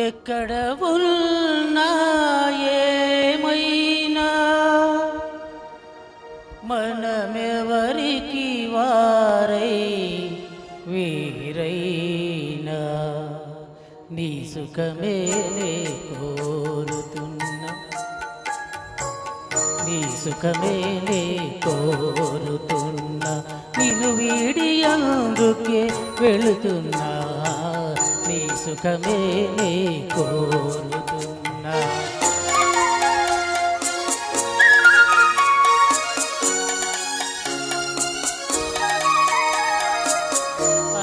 ఎక్కడ ఉన్నా ఏమైనా మనమెవరికి వారై వీరైనా నీ సుఖమే కోరుతున్నా, నీ సుఖమే కోరుతున్నా, నిన్ను వీడి అందుకే వెళుతున్నా, నీ సుఖమే కోరుతున్నా.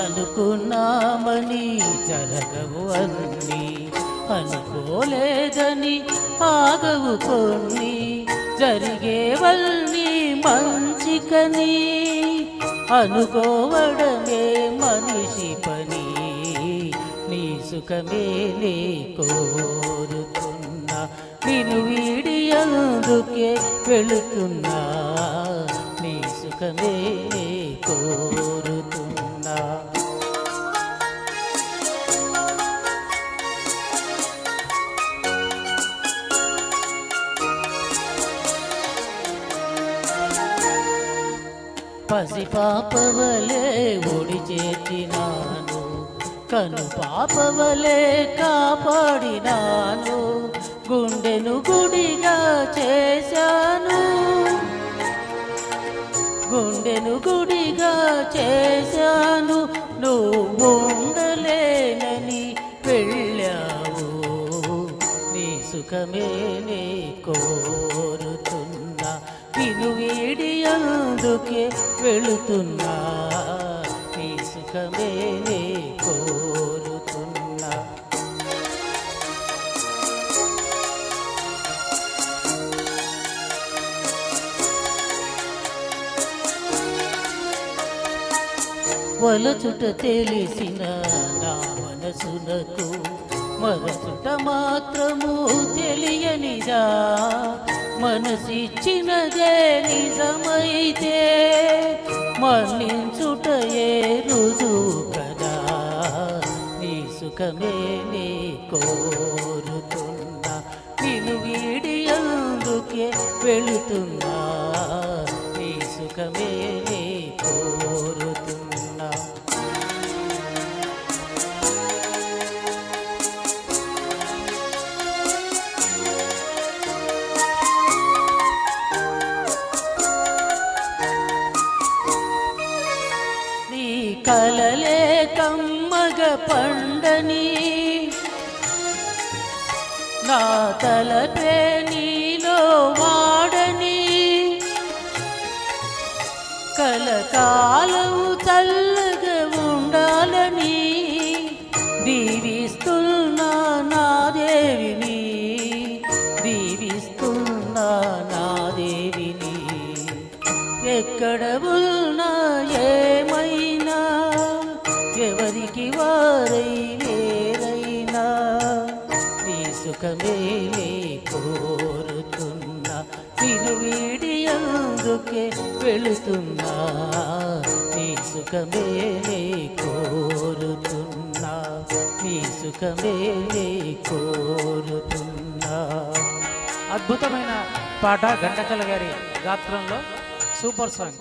అనుకున్నామని జరగవు అన్నీ, అనుకోలేదని ఆగవు కొన్ని, జరిగేవన్నీ మంచికని అనుకోవడమే మనిషి పని. నీ సుఖమే కోరుతున్నా, నిన్ను వీడి అందుకే వెళుతున్నా, నీ సుఖమే కోరుతున్నా. పసి పాపవలే ఒడి చేర్చినాను, కను పాపవలే కాపాడినాను, గుండెను గుడిగా చేశాను, గుండెను గుడిగా చేశాను, నువ్వు ఉండలేనని వెళ్ళావు, నీ సుఖమే కోరుతున్నా, నిన్ను వీడి అందుకే వెళుతున్నా, నీ సుఖమే కోరుతున్నా. వలచుట తెలిసిన నా మనసునకు మరచుట మాత్రము తెలియనిదా, మనసిచ్చినదే నిజమైతే మన్నించుటయే రుజువు కదా, నీ సుఖమే కోరుతున్నా, నిన్ను వీడి అందుకే వెళుతున్నా, నీ సుఖమే కోరుతున్నా. కలలే కమ్మగ పండని నా తలపే నీలో వాడని, కలకాలము చల్లగా ఉండాలని దీవిస్తున్నా నా దేవిని, దీవిస్తున్నా నా దేవిని. ఎక్కడ ఉన్నా ఏమైనా ఎవరికి వారై వేరైనా నీ సుఖమే కోరుతున్నా, నిన్ను వీడి అందుకే వెళుతున్నా, నీ సుఖమే కోరుతున్నా, నీ సుఖమే కోరుతున్నా. అద్భుతమైన పాట ఘంటసాల గారి గాత్రంలో సూపర్ సాంగ్.